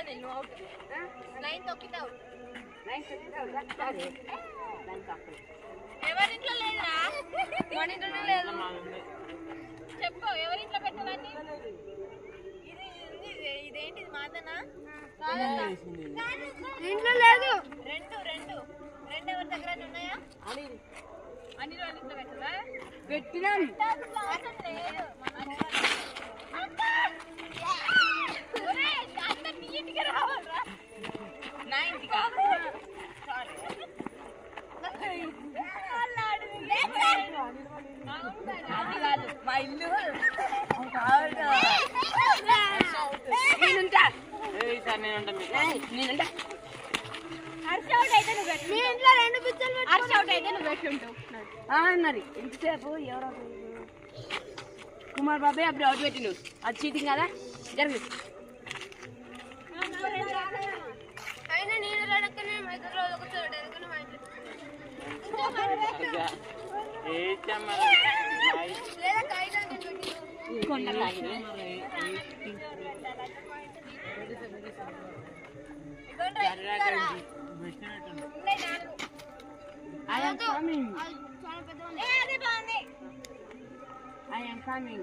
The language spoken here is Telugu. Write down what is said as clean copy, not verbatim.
నువ్వు అవుట్. లైన్ తొక్కితే అవుట్. ఎవరింట్లో లేదురా? మన ఇంట్లోనే లేదు. చెప్పు ఎవరింట్లో పెట్టాలని? ఇదేంటిది మాదనా? ఇంట్లో లేదు. రెండు ఎవరి దగ్గర ఉన్నాయా? అనిల్ వాళ్ళ ఇంట్లో పెట్టదా? పెట్టినాం. నా ఇంటికా? అది కాదు మా ఇల్లు. నేనుంటా. హర్ష అవుట్ అయితే నువ్వు పెట్టు. నీ ఇంట్లో రెండు పిచ్చలు పెట్టు. హర్ష అవుట్ అయితే నువ్వు పెట్టుంటావు అన్నది. ఇంతసేపు ఎవరో కుమార్ బాబాయ్ అప్పుడు అవుట్ పెట్టిను. అది చీటింగ్ కదా. జరుగు. అయినా నేను అడగనే మైదాలో ఒకసారి ఎందుకు మా ఇంట్లో లేదా కాగితాన్ని పెట్టి కొండలాగి I am coming. I am coming.